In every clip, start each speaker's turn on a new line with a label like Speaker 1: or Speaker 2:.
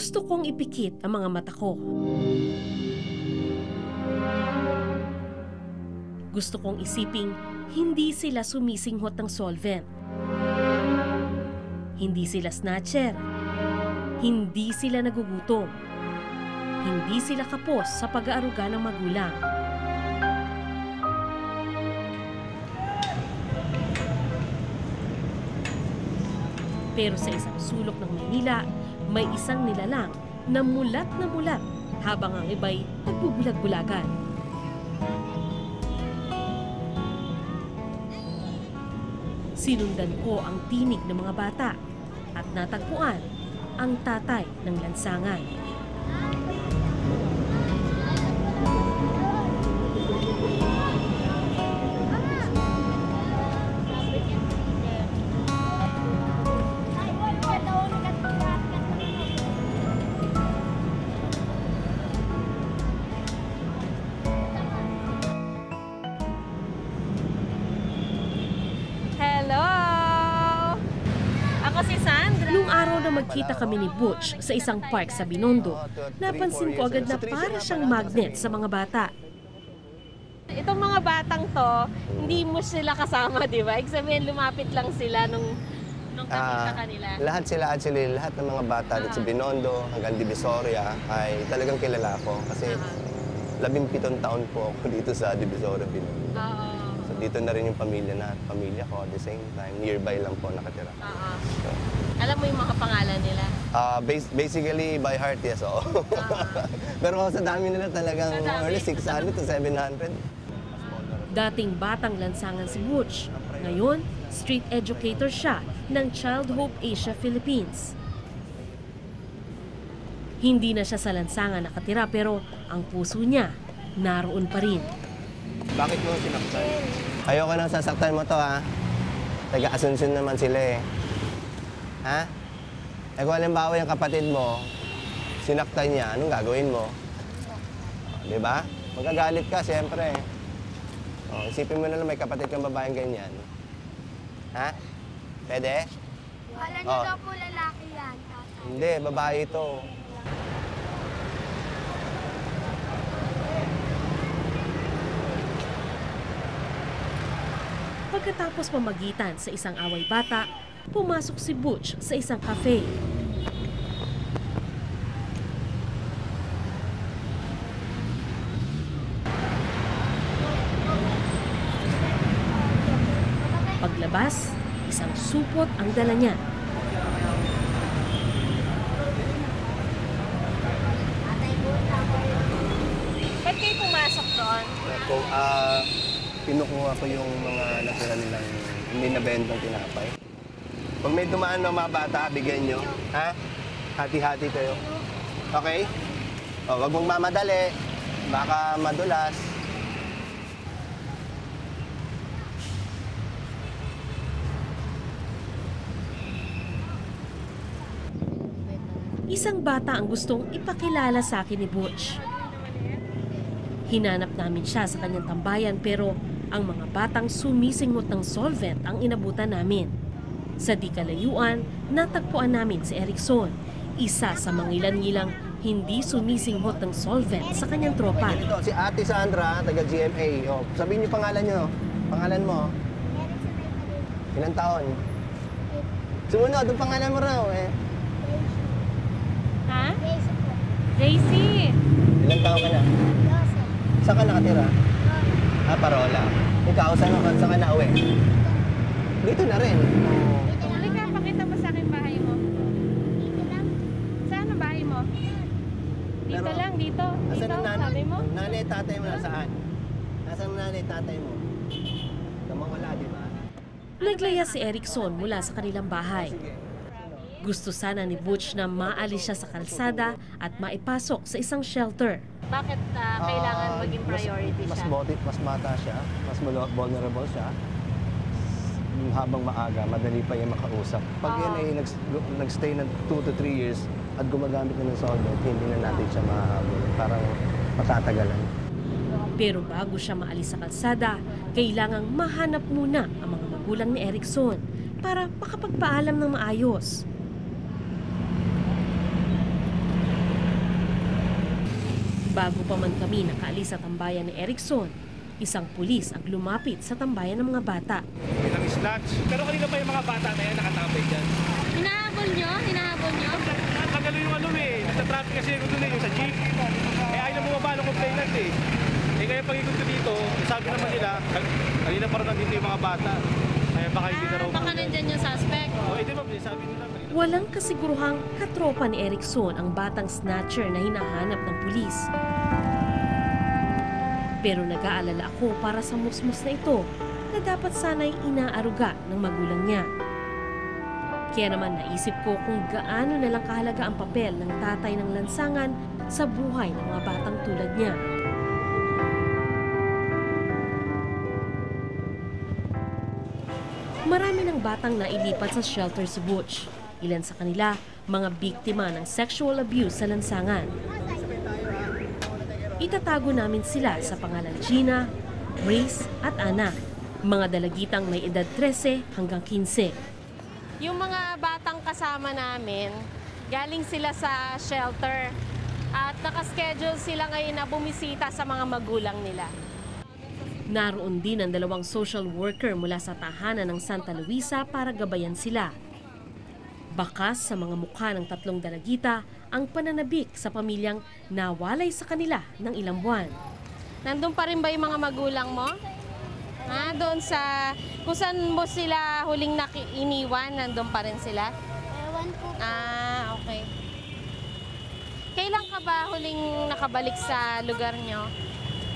Speaker 1: Gusto kong ipikit ang mga mata ko. Gusto kong isiping hindi sila sumisinghot ng solvent. Hindi sila snatcher. Hindi sila nagugutom. Hindi sila kapos sa pag-aaruga ng magulang. Pero sa isang sulok ng Maynila, may isang nilalang na mulat habang ang iba'y nagbubulag-bulagan. Sinundan ko ang tinig ng mga bata at natagpuan ang tatay ng lansangan. Nung araw na magkita kami ni Butch sa isang park sa Binondo, napansin ko agad na para siyang magnet sa mga bata.
Speaker 2: Itong mga batang to, hindi mo sila kasama, di ba? Ibig sabihin, lumapit lang sila nung nakita kanila.
Speaker 3: Lahat sila, actually, lahat ng mga bata dito sa Binondo hanggang Divisoria ay talagang kilala ko. Kasi 17 taon po ako dito sa Divisoria, Binondo. So dito na rin yung pamilya ko at the same time, nearby lang po nakatira. So,
Speaker 2: alam mo yung mga pangalan nila?
Speaker 3: Basically, by heart, yes, oo. Pero sa dami nila talagang early 600 to 700.
Speaker 1: Dating batang lansangan si Butch. Ngayon, street educator siya ng Child Hope Asia Philippines. Hindi na siya sa lansangan nakatira pero ang puso niya naroon pa rin.
Speaker 3: Bakit mo sinaktan? Ayoko nang sasaktan mo to, ha? Taga-Asuncion naman sila, eh. Ha? Eh kung halimbawa yung kapatid mo, sinaktan niya, anong gagawin mo? Di ba? Magagalit ka, siyempre. Isipin mo na lang may kapatid kang babaeng ganyan. Ha? Pwede?
Speaker 4: Wala niyo daw po lalaki yan.
Speaker 3: Hindi, babae ito.
Speaker 1: Pagkatapos mamagitan sa isang away bata, pumasok si Butch sa isang cafe. Paglabas, isang supot ang dala niya.
Speaker 2: Ba't kayo pumasok doon?
Speaker 3: Pinukuha ko yung mga natira nilang hindi nabentang tinapay. Pag may dumaan ng mga bata, bigyan nyo. Ha? Hati-hati kayo. Okay? Wag mong mamadali. Baka madulas.
Speaker 1: Isang bata ang gustong ipakilala sa akin ni Butch. Hinanap namin siya sa kanyang tambayan pero ang mga batang sumisinghot ng solvent ang inabutan namin. Sa di kalayuan, natagpuan namin si Erickson, isa sa mangilan-ngilang hindi sumisinghot ng solvent sa kanyang tropa.
Speaker 3: Ito, si Ate Sandra, taga GMA. Sabihin niyo pangalan niyo. Pangalan mo? Ilang taon? Sumunod, yung pangalan mo raw eh.
Speaker 2: Ha? Daisy.
Speaker 3: Ilang taon ka na? Saan ka nakatira? Parola. Ikaw, saan ka na uwi? Dito na rin.
Speaker 2: Halika, pakita mo sa akin bahay mo.
Speaker 4: Dito lang.
Speaker 2: Saan ang bahay mo? Dito
Speaker 3: Pero,
Speaker 2: lang, dito. Dito, sabi mo?
Speaker 3: Nanay, tatay mo nasaan? Nasaan nanay, tatay mo? Namawala, di ba?
Speaker 1: Naglaya si Erickson mula sa kanilang bahay. Gusto sana ni Butch na maalis siya sa kalsada at maipasok sa isang shelter.
Speaker 2: Bakit kailangan maging priority siya?
Speaker 3: Mas bata siya, mas vulnerable siya. Habang maaga, madali pa yung makausap. Pag yan ay nag-stay na 2 to 3 years at gumagamit na ng solvent, hindi na natin siya mahahabol. Parang matatagalan.
Speaker 1: Pero bago siya maalis sa kalsada, kailangang mahanap muna ang mga magulang ni Erickson para makapagpaalam ng maayos. Bago pa man kami nakaalis sa tambayan ni Erickson, isang pulis ang lumapit sa tambayan ng mga bata.
Speaker 5: Ilang snatch. Pero kanina pa yung mga bata na yan nakatapay dyan.
Speaker 2: Hinahabol nyo? Hinahabol nyo?
Speaker 5: Nagkagalo yung ano eh. Sa traffic kasi yung doon eh, yung sa jeep. Eh ayaw na bumaba ng complainant eh. Eh kaya pag ikot ko dito, sabi naman nila, kanina pa rin nandito yung mga bata. Kaya baka hindi na raw.
Speaker 2: Baka nandyan yung suspect.
Speaker 5: O eh di ba, sabi nila.
Speaker 1: Walang kasiguruhang katropa ni Erickson ang batang snatcher na hinahanap ng pulis. Pero nag-aalala ako para sa musmus na ito na dapat sana'y inaaruga ng magulang niya. Kaya naman naisip ko kung gaano na lang kahalaga ang papel ng tatay ng lansangan sa buhay ng mga batang tulad niya. Marami ng batang nailipat sa shelter si Butch. Ilan sa kanila, mga biktima ng sexual abuse sa lansangan. Itatago namin sila sa pangalan Gina, Grace at Ana, mga dalagitang may edad 13 hanggang 15.
Speaker 2: Yung mga batang kasama namin, galing sila sa shelter at nakaschedule sila ngayon na bumisita sa mga magulang nila.
Speaker 1: Naroon din ang 2 social worker mula sa tahanan ng Santa Luisa para gabayan sila. Bakas sa mga mukha ng 3 dalagita ang pananabik sa pamilyang nawalay sa kanila ng ilang buwan.
Speaker 2: Nandun pa rin ba yung mga magulang mo? Ha? Doon sa, kung saan mo sila huling iniwan, nandun pa rin sila?
Speaker 4: Ewan ko.
Speaker 2: Ah, okay. Kailan ka ba huling nakabalik sa lugar nyo?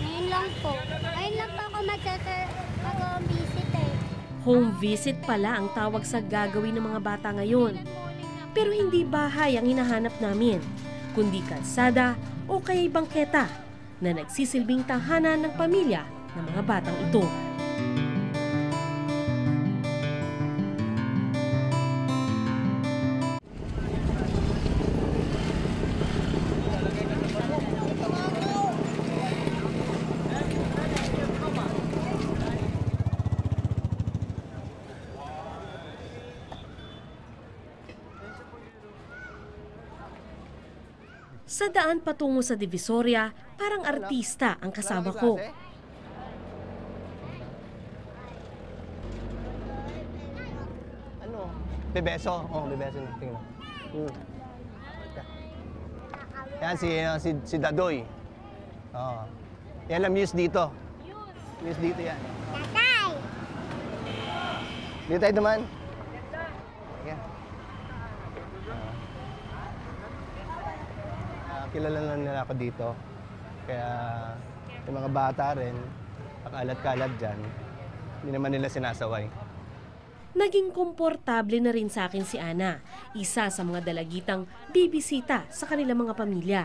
Speaker 4: Ngayon lang po. Ngayon lang po ako mag-visit eh.
Speaker 1: Home visit pala ang tawag sa gagawin ng mga bata ngayon. Pero hindi bahay ang hinahanap namin, kundi kalsada o kaya'y bangketa na nagsisilbing tahanan ng pamilya ng mga batang ito. Sa daan patungo sa Divisoria, parang artista ang kasama ko.
Speaker 3: Ano? Bebeso. Oh, bebeso na. Tingnan. Yan si Dadoy. Oh. Yan ang muse dito. Muse dito yan.
Speaker 4: Tatay!
Speaker 3: Dito tayo naman. Yan. Kilala lang nila ako dito. Kaya yung mga bata rin, pakalat-kalat dyan, hindi naman nila sinasaway.
Speaker 1: Naging komportable na rin sa akin si Ana, isa sa mga dalagitang bibisita sa kanilang mga pamilya.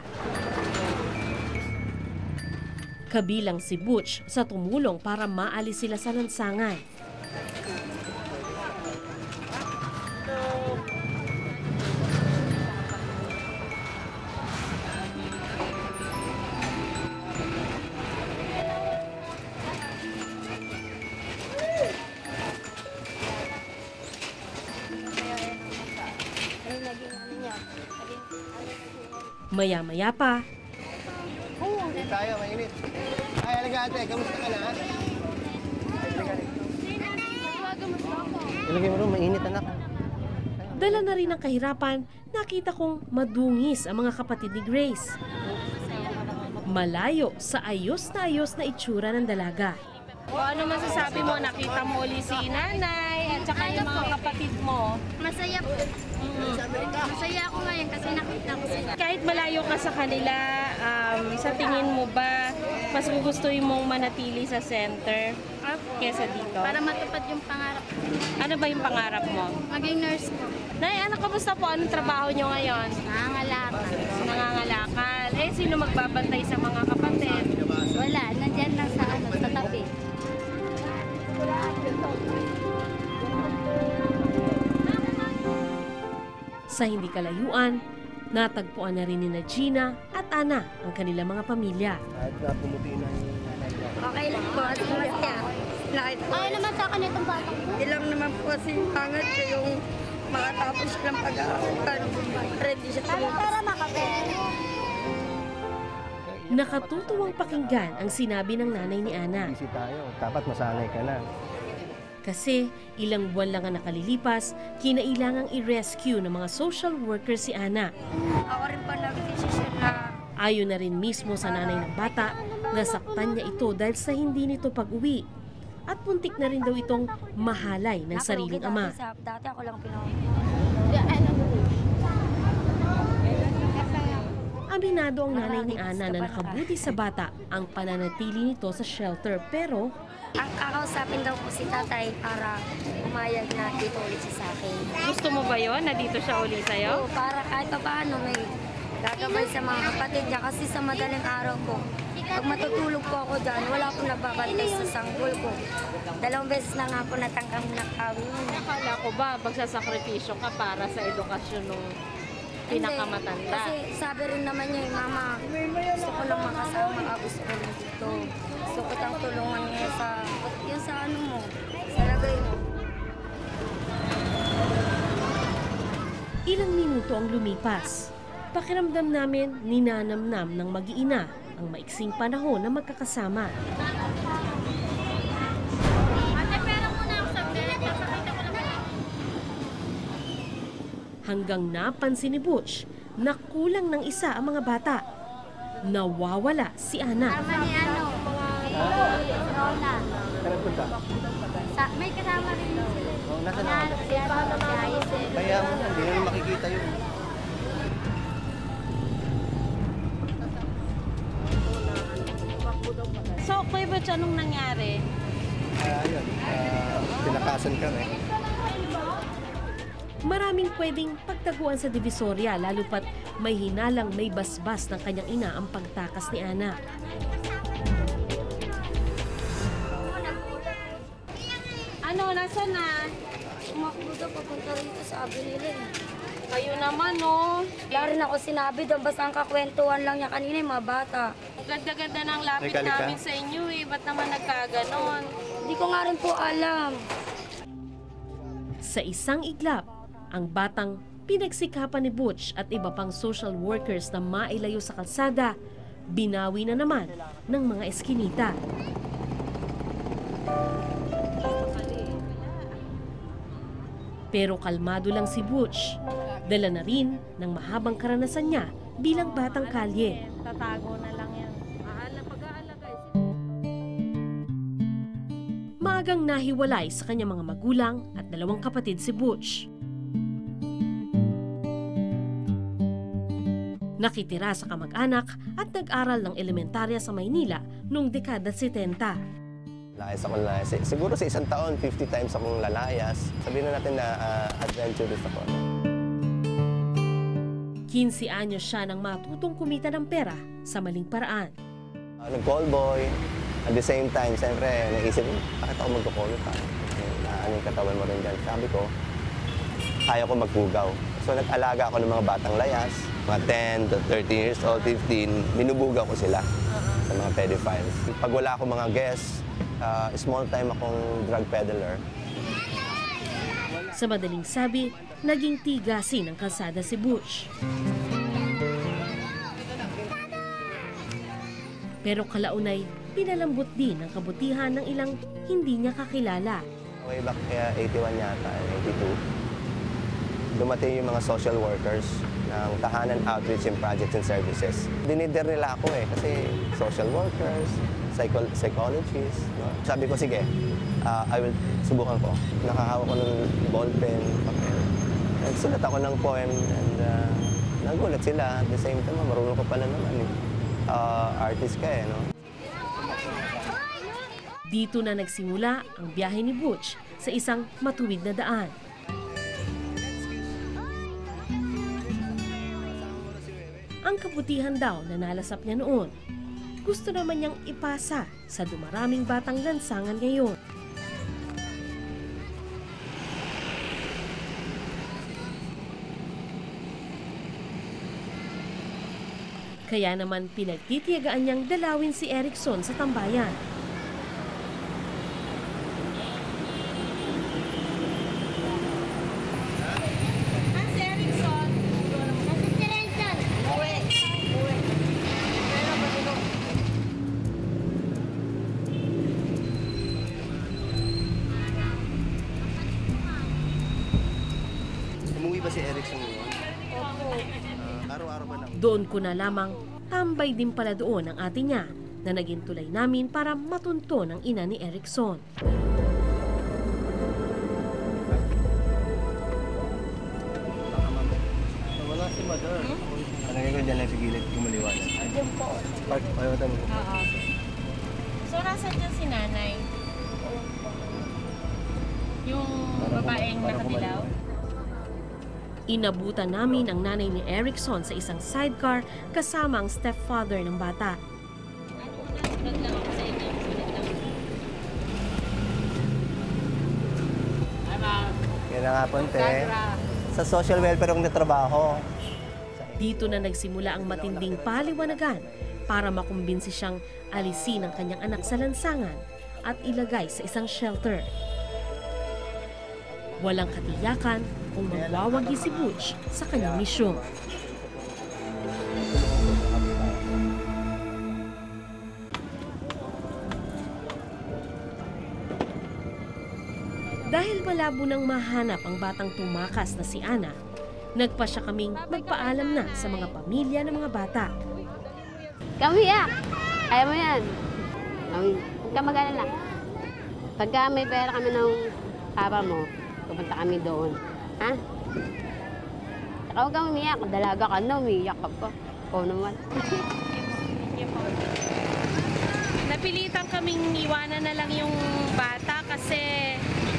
Speaker 1: Kabilang si Butch sa tumulong para maalis sila sa lansangan. Maya-maya pa,
Speaker 3: Hindi tayo, mainit. Ay, alaga ate, kamusta ka na? Ilagay mo rin, mainit anak.
Speaker 1: dala na rin ng kahirapan, nakita kong madungis ang mga kapatid ni Grace. Malayo sa ayos na itsura ng dalaga.
Speaker 2: O ano masasabi mo? Nakita mo uli si nanay at saka yung mga kapatid mo.
Speaker 4: Masaya po. Masaya ako ngayon kasi nakita ko sila.
Speaker 2: Kahit malayo ka sa kanila, sa tingin mo ba mas gugustuhin mong manatili sa center kesa dito?
Speaker 4: Para matupad yung pangarap ko.
Speaker 2: Ano ba yung pangarap mo?
Speaker 4: Maging nurse po.
Speaker 2: Nay, ano kamusta po? Anong trabaho nyo ngayon?
Speaker 4: Nangangalakal.
Speaker 2: Nangangalakal. Eh, sino magbabantay sa mga kapatid?
Speaker 4: Wala, nandyan lang sa sa tabi.
Speaker 1: Sa hindi kalayuan, natagpuan na rin ni Gina at Ana ang kanilang mga pamilya.
Speaker 3: Kahit na pumuti na yung
Speaker 4: Okay lang po. At masaya. Ayaw naman sa akin itong batang po.
Speaker 6: Ilang naman po kasi hangat ko yung makatapos ng pag-aaral. Ready siya
Speaker 4: Para
Speaker 6: tumulong.
Speaker 4: makapera.
Speaker 1: Nakatutuwang pakinggan ang sinabi ng nanay ni Ana.
Speaker 3: Busy tayo. Dapat masanay ka na.
Speaker 1: Kasi ilang buwan lang ang nakalilipas, kinailangang i-rescue ng mga social worker si Ana.
Speaker 4: Ako rin pa nag-decision na
Speaker 1: Ayon na rin mismo sa nanay ng bata, nasaktan niya ito dahil sa hindi nito pag-uwi. At puntik na rin daw itong mahalay ng sariling ama.
Speaker 4: Dati ako lang
Speaker 1: Aminado ang nanay ni Ana na nakabuti sa bata ang pananatili nito sa shelter, pero
Speaker 4: Ang kakausapin daw po si tatay para umayag na dito ulit siya sa akin.
Speaker 2: Gusto mo ba yon na dito siya ulit sa'yo?
Speaker 4: Oo, para kahit pa paano may gagabay sa mga kapatid niya kasi sa madaling araw ko. Pag matutulog po ako dyan, wala akong nababantay sa sanggol ko. 2 beses na nga po natangkang nakawin.
Speaker 2: Akala ko ba magsasakripisyo ka para sa edukasyon ng pinakamatanda?
Speaker 4: Kasi sabi rin naman niya, Mama, gusto ko lang makasama ka, gusto ko lang dito. Gusto ko tang tulungan ngayon sa, yun sa ano mo, sa lagay mo.
Speaker 1: ilang minuto ang lumipas. Pakiramdam namin ninanamnam ng mag-iina ang maiksing panahon na magkakasama. Hanggang napansin ni Butch na kulang ng isa ang mga bata. Nawawala si Ana.
Speaker 4: Kasama ni ano, Rona. May kasama rin sila.
Speaker 3: Oh, nasa na?
Speaker 4: Si ano, si Aisel.
Speaker 3: Kaya mo, hindi nyo makikita yun.
Speaker 2: So, Kuya Butch, anong nangyari?
Speaker 3: Ayun, tinakasan kami.
Speaker 1: Maraming pwedeng pagtaguan sa Divisoria lalo pat may hinalang may basbas ng kanyang ina ang pagtakas ni Ana.
Speaker 2: Ano, nasaan na?
Speaker 4: Umakbo daw papunta rito, sabi nila eh.
Speaker 2: Kayo naman, no?
Speaker 4: Wala rin ako sinabi doon, basta ang kakwentuhan lang niya kanina yung mga bata.
Speaker 2: Ang ganda-ganda ng lapit
Speaker 3: Halika, halika.
Speaker 2: namin sa inyo eh. Ba't naman nagkaganon?
Speaker 4: Hindi ko nga rin po alam.
Speaker 1: Sa isang iglap, ang batang pinagsikapan ni Butch at iba pang social workers na mailayo sa kalsada, binawi na naman ng mga eskinita. Pero kalmado lang si Butch. Dala na rin ng mahabang karanasan niya bilang batang kalye.
Speaker 2: Tatago na lang yan. Pag-aalagay.
Speaker 1: Maagang nahiwalay sa kanyang mga magulang at 2 kapatid si Butch. Nakitira sa kamag-anak at nag-aral ng elementarya sa Maynila noong dekada 70.
Speaker 3: Layas ako na. Siguro sa isang taon, 50 times akong lalayas. Sabihin na natin na adventurous ako.
Speaker 1: 15 anyos siya nang matutong kumita ng pera sa maling paraan.
Speaker 3: Nag-call boy. At the same time, siyempre, naisip ko, bakit ako magko-call ka? Ano yung katawan mo rin dyan? Sabi ko, kaya ko magbugaw. So nag-alaga ako ng mga batang layas, mga 10 to 13 years old, 15, minubugaw ko sila sa mga pedophiles. Pag wala akong mga guests, small time akong drug peddler.
Speaker 1: Sa madaling sabi, naging tigasin ng kalsada si Butch. Pero kalaunay, pinalambot din ang kabutihan ng ilang hindi niya kakilala.
Speaker 3: Way back 81 yata, 82, dumating yung mga social workers ng Tahanan Outreach and Projects and Services. Dinider nila ako kasi social workers, psychologists. No? Sabi ko, sige, subukan ko. Nakahawak ko ng ballpen, papel. Nagsulat ako ng poem and nagulat sila. At the same time, marunong ko pala naman. Artist ka no?
Speaker 1: Dito na nagsimula ang biyahe ni Butch sa isang matuwid na daan. Ang kabutihan daw na nalasap niya noon, gusto naman niyang ipasa sa dumaraming batang lansangan ngayon. Kaya naman pinagtitiyagaan niyang dalawin si Erickson sa tambayan.
Speaker 3: Hindi ba si Erickson yun?
Speaker 6: Opo.
Speaker 3: Araw-araw ba lang?
Speaker 1: Doon ko na lamang tambay din pala doon ang ate niya na naging tulay namin para matunto ng ina ni Erickson.
Speaker 3: Wala si Mother. Palagay ko dyan lang sa gilid kumaliwanag.
Speaker 6: Diyan po.
Speaker 3: Park, ayaw tayo.
Speaker 2: Oo. So, nasan dyan si nanay? Yung babaeng nakadilaw?
Speaker 1: Inabutan namin ang nanay ni Erickson sa isang sidecar kasama ang stepfather ng bata.
Speaker 3: Yan na nga po, te. Sa social welfare akong natrabaho.
Speaker 1: Dito na nagsimula ang matinding paliwanagan para makumbinsi siyang alisin ang kanyang anak sa lansangan at ilagay sa isang shelter. Walang katiyakan kung magwawagi si Butch sa kanyang misyon. Dahil malabo nang mahanap ang batang tumakas na si Ana, nagpa siya kaming magpaalam na sa mga pamilya ng mga bata.
Speaker 7: Kami ya. Kaya mo yan. Kami, huwag ka mag-alala. Pagka may pera kami ng papa mo, pupunta kami doon. Ha? Saka huwag kang umiyak. Dalaga ka na, umiyak ka pa. Ikaw naman.
Speaker 2: Napilitan kaming iwanan na lang yung bata kasi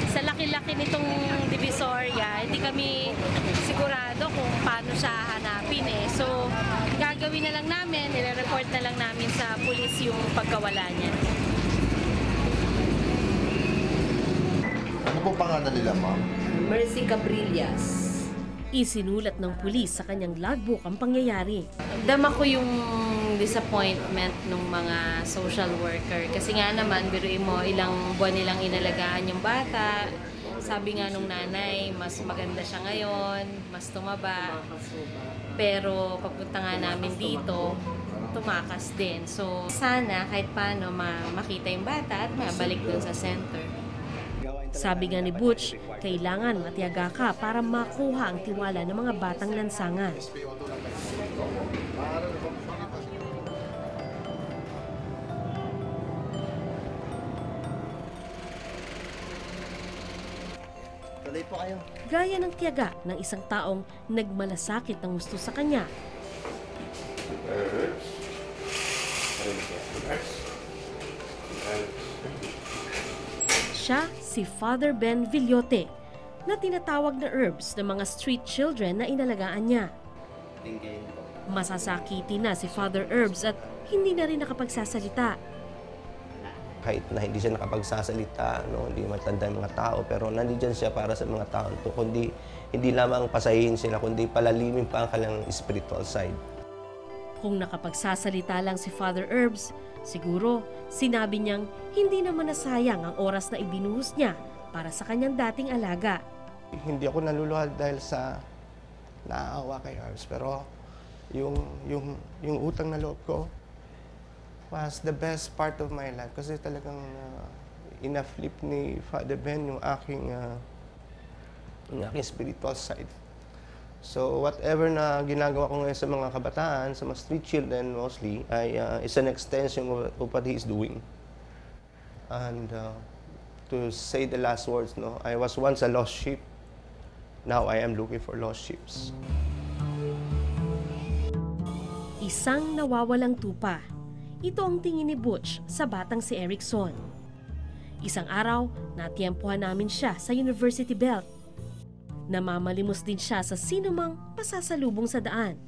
Speaker 2: sa laki-laki nitong Divisoria, hindi kami sigurado kung paano siya hanapin eh. So, gagawin na lang namin, i-report na lang namin sa pulis yung pagkawala niya.
Speaker 8: Ano po pangalan nila, ma'am?
Speaker 9: Mercy Cabrillas.
Speaker 1: Isinulat ng pulis sa kanyang logbook ang pangyayari.
Speaker 2: Dama ko yung disappointment ng mga social worker. Kasi nga naman, biruin mo, ilang buwan nilang inalagaan yung bata. Sabi nga nung nanay, mas maganda siya ngayon, mas tumaba. Pero pagpunta nga namin dito, tumakas din. So sana kahit paano makita yung bata at mabalik dun sa center.
Speaker 1: Sabi nga ni Butch, kailangan matiyaga ka para makuha ang tiwala ng mga batang lansangan.
Speaker 3: Tuloy po kayo.
Speaker 1: Gaya ng tiyaga ng isang taong nagmalasakit ng gusto sa kanya. Siya si Father Ben Villote, na tinatawag na Herbs ng mga street children na inalagaan niya. Masasakiti na si Father Herbs at hindi na rin nakapagsasalita.
Speaker 3: Kahit na hindi siya nakapagsasalita, no, hindi matanda yung mga tao, pero nandiyan siya para sa mga tao to, kundi hindi lamang pasahin sila, kundi palalimin pa ang kanilang spiritual side.
Speaker 1: Kung nakapagsasalita lang si Father Herbs, siguro sinabi niyang hindi naman nasayang ang oras na ibinuhos niya para sa kanyang dating alaga.
Speaker 3: Hindi ako naluluhal dahil sa naaawa kay Herbs, pero yung utang na loob ko was the best part of my life kasi talagang ina-flip ni Father Ben yung aking spiritual side. So whatever na ginagawa ko ngayon sa mga kabataan, sa mga street children mostly, ay is an extension of what he is doing. And to say the last words, no, I was once a lost sheep. Now I am looking for lost sheep.
Speaker 1: Isang nawawalang tupa. Ito ang tingin ni Butch sa batang si Erickson. Isang araw, natiyempuhan namin siya sa University Belt. Namamalimos din siya sa sinumang pasasalubong sa daan.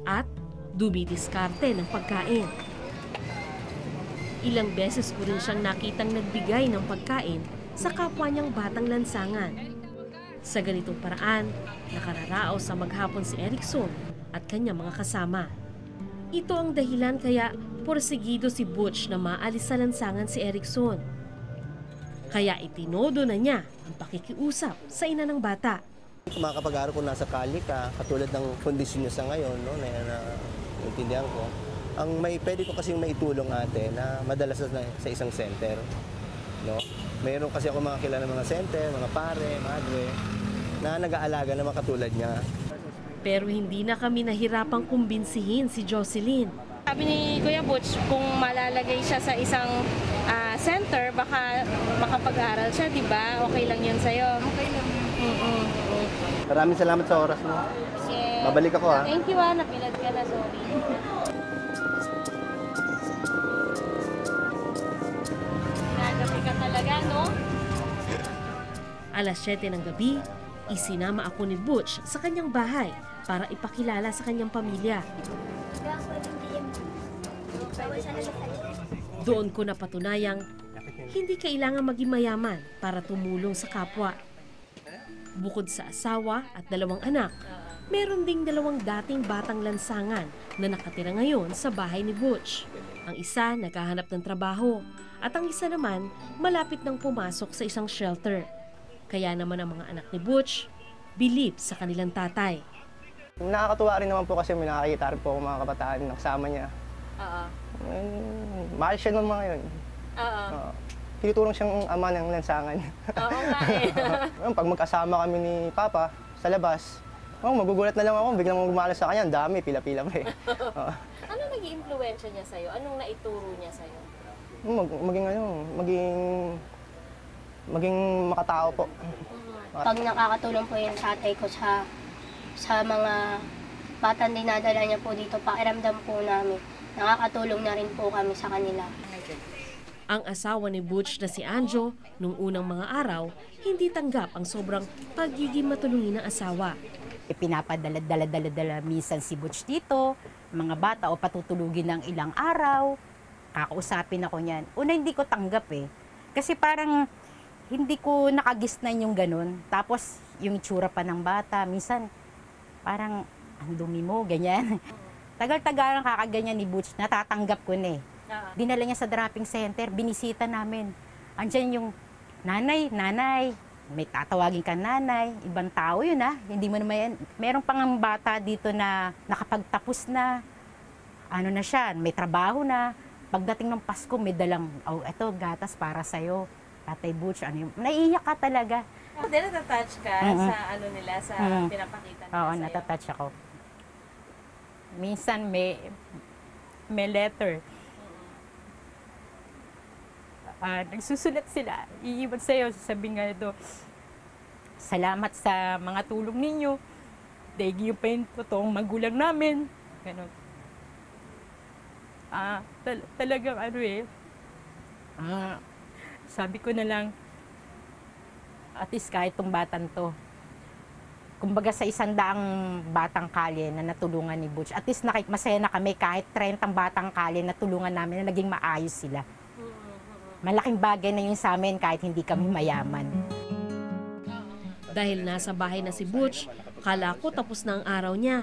Speaker 1: At dumidiskarte ng pagkain. Ilang beses ko rin siyang nakitang nagbigay ng pagkain sa kapwa niyang batang lansangan. Sa ganitong paraan, nakararao sa maghapon si Erickson at kanyang mga kasama. Ito ang dahilan kaya porsigido si Butch na maalis sa lansangan si Erickson. Kaya itinodo na niya ang pakikiusap sa ina ng bata.
Speaker 3: Makakapag-aral kung nasa kalye ka, katulad ng kondisyon niya sa ngayon, no, na intindihan ko, pwede ko kasing maitulong ate na madalas sa isang center. No? Mayroon kasi ako mga kilala mga center, mga pare, madre, na nag-aalaga naman katulad niya.
Speaker 1: Pero hindi na kami nahirapang kumbinsihin si Jocelyn.
Speaker 2: Sabi ni Kuya Butch, kung malalagay siya sa isang center, baka makapag-aral siya, di ba? Okay lang yun sa'yo. Okay lang.
Speaker 3: Maraming salamat sa oras mo.
Speaker 2: Yeah.
Speaker 3: Babalik ako ha.
Speaker 2: Thank you napilad ka na, sorry. Nagabi ka talaga, no?
Speaker 1: Alas 7 ng gabi, isinama ako ni Butch sa kanyang bahay para ipakilala sa kanyang pamilya. Doon ko napatunayang hindi kailangan maging mayaman para tumulong sa kapwa. Bukod sa asawa at 2 anak, meron ding 2 dating batang lansangan na nakatira ngayon sa bahay ni Butch. Ang isa naghahanap ng trabaho at ang isa naman malapit nang pumasok sa isang shelter. Kaya naman ang mga anak ni Butch, bilib sa kanilang tatay.
Speaker 3: Nakakatuwa rin naman po kasi may nakakita rin po ako mga kabataan na kasama niya. Mahal siya ng mga yun. Tinutulong siyang ama ng lansangan.
Speaker 2: Oo nga eh.
Speaker 3: Pag magkasama kami ni Papa sa labas, magugulat na lang ako, biglang gumalas sa kanya, ang dami, pila-pila pa eh.
Speaker 2: Ano nag-i-impluwensya niya sa'yo? Anong naituro niya sa'yo?
Speaker 3: Maging makatao po.
Speaker 4: Pag nakakatulong po yung tatay ko sa mga batang dinadala niya po dito, pakiramdam po namin. Nakakatulong na rin po kami sa kanila.
Speaker 1: Ang asawa ni Butch na si Anjo, nung unang mga araw, hindi tanggap ang sobrang pagiging matulungin ng asawa.
Speaker 10: Pinapadala minsan si Butch dito, mga bata o patutulugin ng ilang araw. Kakausapin ako niyan. Una hindi ko tanggap eh. Kasi parang hindi ko nakagisnan yung ganun. Tapos yung itsura pa ng bata, minsan parang ang dumi mo, ganyan. Tagal-tagal ang kakaganyan ni Butch, natatanggap ko na eh. Dinala niya sa dropping center, binisita namin. Andiyan yung nanay, may tatawagin ka nanay, ibang tao yun hindi mo naman yan. Meron pang bata dito na nakapagtapos na, ano na siya, may trabaho na. Pagdating ng Pasko, may dalang, eto, gatas para sa'yo. Tatay Butch, ano yun, naiiyak ka talaga.
Speaker 2: Natatouch ka sa ano nila, sa pinapakita nila
Speaker 10: Oo,
Speaker 2: sa'yo?
Speaker 10: natatouch ako. Minsan may letter. Nagsusulat sila, iiwan sa'yo, sasabihin nga ito, salamat sa mga tulong ninyo, daig yung pa yung totoong magulang namin. Ganun. Talagang sabi ko na lang, at least kahit itong batang to, kumbaga sa 100 batang kalye na natulungan ni Butch, at least masaya na kami kahit 30 batang kalye na tulungan namin na naging maayos sila. Malaking bagay na yun sa amin kahit hindi kami mayaman.
Speaker 1: Dahil nasa bahay na si Butch, kala ko tapos na ang araw niya.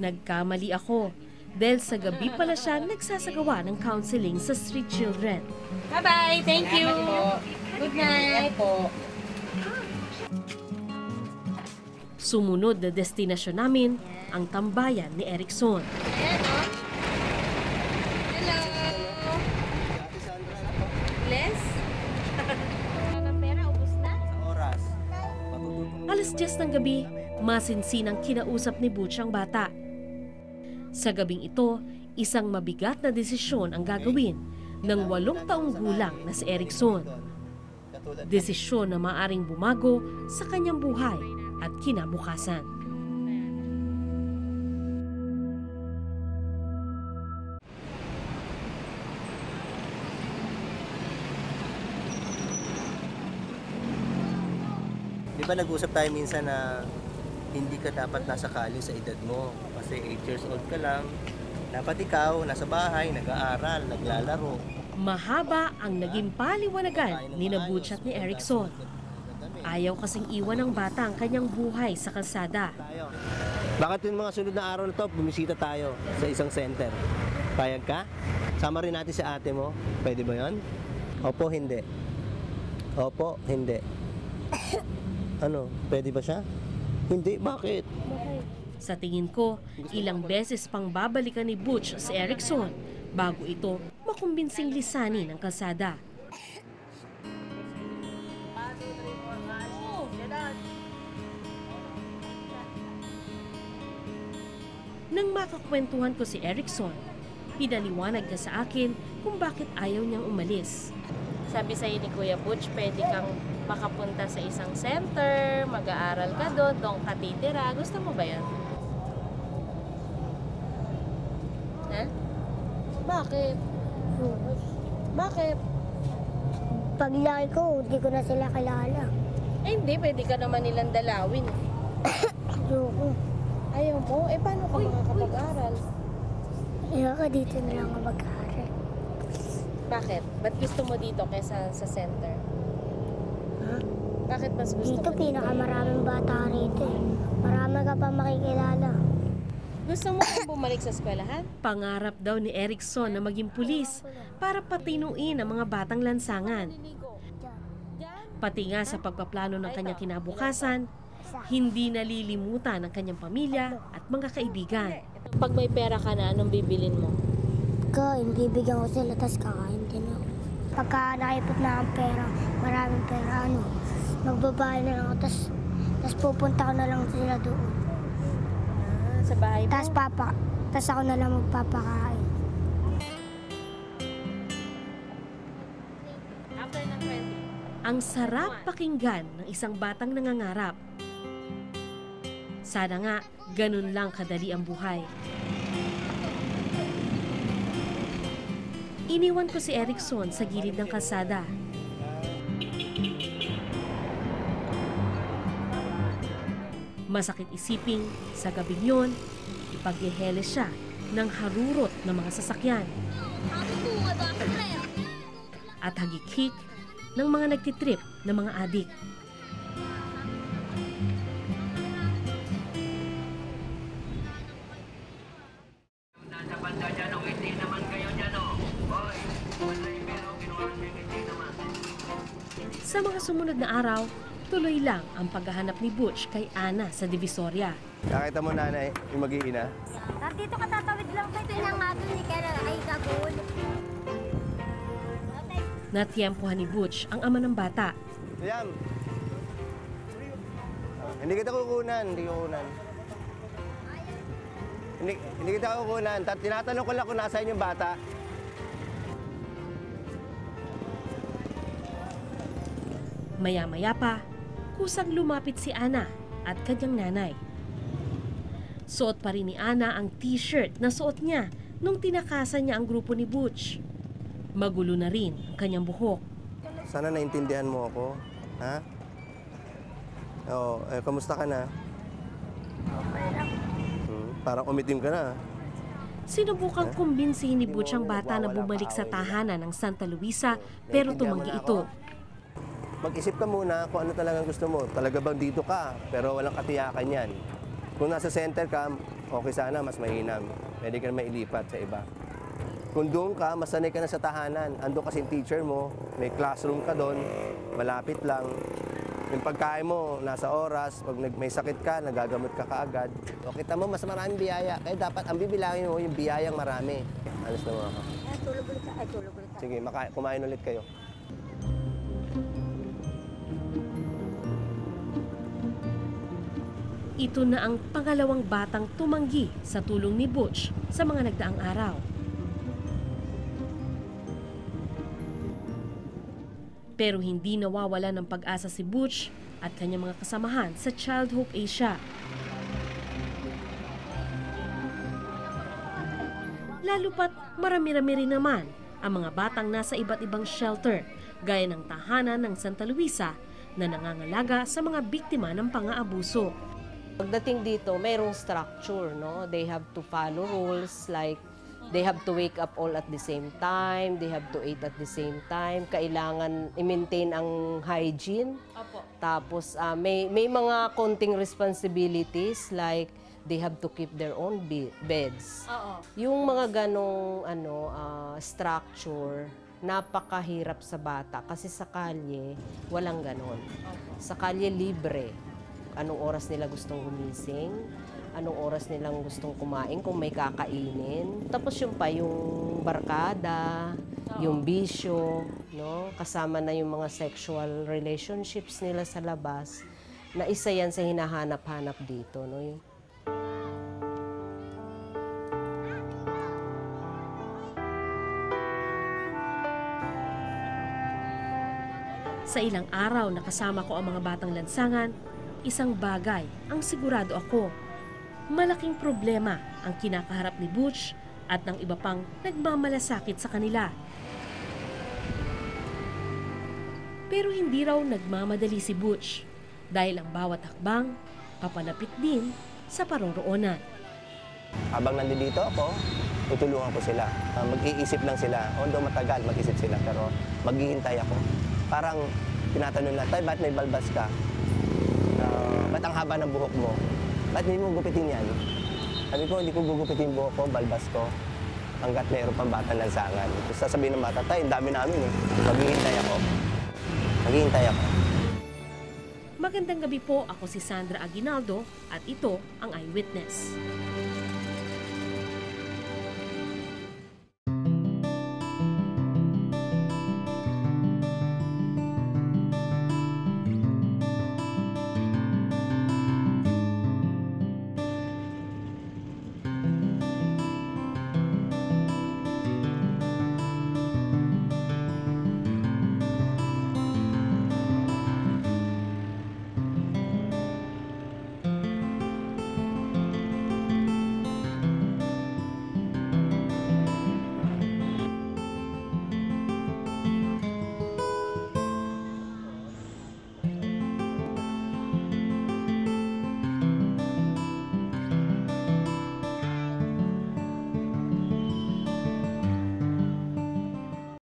Speaker 1: Nagkamali ako dahil sa gabi pala siya nagsasagawa ng counseling sa street children.
Speaker 2: Bye-bye! Thank you! Good night!
Speaker 1: Sumunod na destinasyon namin, ang tambayan ni Erickson. Alas 10 ng gabi, masinsinang kinausap ni Butch ang bata. Sa gabing ito, isang mabigat na desisyon ang gagawin ng 8 taong gulang na si Erickson. Desisyon na maaring bumago sa kanyang buhay at kinabukasan.
Speaker 3: Di ba nag-usap tayo minsan na hindi ka dapat nasa kalye sa edad mo kasi 8 years old ka lang. Dapat ikaw nasa bahay, nag-aaral, naglalaro.
Speaker 1: Mahaba ang naging paliwanagan ni Butch at ni Erickson. Ayaw kasing iwan ng bata ang kanyang buhay sa kalsada.
Speaker 3: Bakit yung mga sunod na araw na to, bumisita tayo sa isang center? Payag ka? Sama rin natin si ate mo. Pwede ba yun? Opo, hindi. Opo, hindi. Ano, pwede ba siya? Hindi, bakit?
Speaker 1: Sa tingin ko, ilang beses pang babalikan ni Butch si Erickson bago ito makumbinsing lisanin ang kalsada. Nang makakwentuhan ko si Erickson, pinaliwanag niya sa akin kung bakit ayaw niyang umalis.
Speaker 2: Sabi sa'yo ni Kuya Butch, pwede kang makapunta sa isang center, mag-aaral ka doon ka titira. Gusto mo ba yan? Ha? Bakit? Bakit?
Speaker 4: Paglaki ko, hindi ko na sila kilala.
Speaker 2: Eh hindi, pwede ka naman nilang dalawin.
Speaker 4: Ayoko.
Speaker 2: Ayaw mo? Eh paano ka makakapag-aral?
Speaker 4: Ayoko dito na lang ako mag-aaral.
Speaker 2: Bakit? Ba't gusto mo dito kaysa sa center?
Speaker 4: Ha?
Speaker 2: Bakit mas gusto
Speaker 4: Dito
Speaker 2: mo
Speaker 4: pinakamaraming bata rito eh. Marami ka pa makikilala.
Speaker 2: Gusto mo kang bumalik sa eskwelahan?
Speaker 1: Pangarap daw ni Erickson na maging pulis para patinuin ang mga batang lansangan. Pati nga sa pagpaplano ng kanyang kinabukasan, hindi nalilimutan ng kanyang pamilya at mga kaibigan.
Speaker 2: Pag may pera ka na, anong bibilin mo?
Speaker 4: Kain, bibigyan ko sila, tapos kakain din ako. Pagka nakipot na ang pera, maraming pera, magbabayad na lang ako, tapos pupunta ko na lang sila doon.
Speaker 2: Sa bahay mo?
Speaker 4: Tapos ako na lang magpapakain.
Speaker 2: After ng 20.
Speaker 1: Ang sarap pakinggan ng isang batang nangangarap. Sana nga, ganun lang kadali ang buhay. Iniwan ko si Erickson sa gilid ng kalsada. Masakit isiping sa gabing yun, ipaghiheles siya ng harurot ng mga sasakyan. At hagik-hik ng mga nagtitrip na mga adik. Sa mga sumunod na araw, tuloy lang ang paghahanap ni Butch kay Ana sa Divisoria.
Speaker 3: Nakita mo nanay, yung mag-iina?
Speaker 4: Dito ka tatawid lang kayo. Ito na nga doon, ay gagawin.
Speaker 1: Natyempohan ni Butch ang ama ng bata.
Speaker 3: Liam! Hindi kita kukunan, Hindi kita kukunan. Tinatanong ko lang kung nasaan yung bata.
Speaker 1: Maya-maya pa, kusang lumapit si Ana at kanyang nanay. Suot pa rin ni Ana ang t-shirt na suot niya nung tinakasan niya ang grupo ni Butch. Magulo na rin ang kanyang buhok.
Speaker 3: Sana naintindihan mo ako. Ha? Oo, kamusta ka na? Parang umitim ka na.
Speaker 1: Sinubukang kumbinsihin ni Butch ang bata na bumalik sa tahanan ng Santa Luisa pero tumanggi ito.
Speaker 3: Mag-isip ka muna kung ano talagang gusto mo. Talaga bang dito ka, pero walang katiyakan yan. Kung nasa center ka, okay sana, mas mainam. Pwede ka na mailipat sa iba. Kung doon ka, masanay ka na sa tahanan. Ando kasing teacher mo, may classroom ka doon, malapit lang. Yung pagkain mo, nasa oras, pag may sakit ka, nagagamot ka kaagad. O kita mo, mas maraming biyaya. Kaya dapat ang bibilangin mo yung biyayang marami. Alas na mo ako.
Speaker 4: Tulog ulit.
Speaker 3: Sige, kumain ulit kayo.
Speaker 1: Ito na ang pangalawang batang tumanggi sa tulong ni Butch sa mga nagdaang araw. Pero hindi nawawala ng pag-asa si Butch at kanyang mga kasamahan sa Child Hope Asia. Lalo pat marami-rami rin naman ang mga batang nasa iba't ibang shelter gaya ng tahanan ng Santa Luisa na nangangalaga sa mga biktima ng pang-aabuso.
Speaker 9: Pagdating dito, mayroong structure, no? They have to follow rules like they have to wake up all at the same time, they have to eat at the same time, kailangan i-maintain ang hygiene.
Speaker 2: Opo.
Speaker 9: Tapos may mga konting responsibilities like they have to keep their own beds.
Speaker 2: Oo.
Speaker 9: Yung mga ganong structure, napakahirap sa bata kasi sa kalye, walang ganon. Sa kalye, libre. Anong oras nila gustong gumising, anong oras nilang gustong kumain kung may kakainin. Tapos yung barkada, yung bisyo, no? Kasama na yung mga sexual relationships nila sa labas, na isa yan sa hinahanap-hanap dito. No?
Speaker 1: Sa ilang araw na kasama ko ang mga batang lansangan, isang bagay ang sigurado ako. Malaking problema ang kinakaharap ni Butch at ng iba pang nagmamalasakit sa kanila. Pero hindi raw nagmamadali si Butch dahil ang bawat hakbang papalapit din sa paroroonan.
Speaker 3: Habang nandito ako, tutulungan ko sila. Mag-iisip lang sila. Although matagal mag-isip sila, pero maghihintay ako. Parang tinatanong na, tay, ba't may balbas ka? Ba't ang haba ng buhok mo? Ba't hindi mo gupitin yan? Sabi ko, hindi ko gugupitin buhok ko, balbas ko. Hanggat mayroon pang batang lansangan. Sasabihin ng bata, tay, ang dami namin eh. Maghihintay ako. Maghihintay ako.
Speaker 1: Magandang gabi po, ako si Sandra Aguinaldo at ito ang Eyewitness.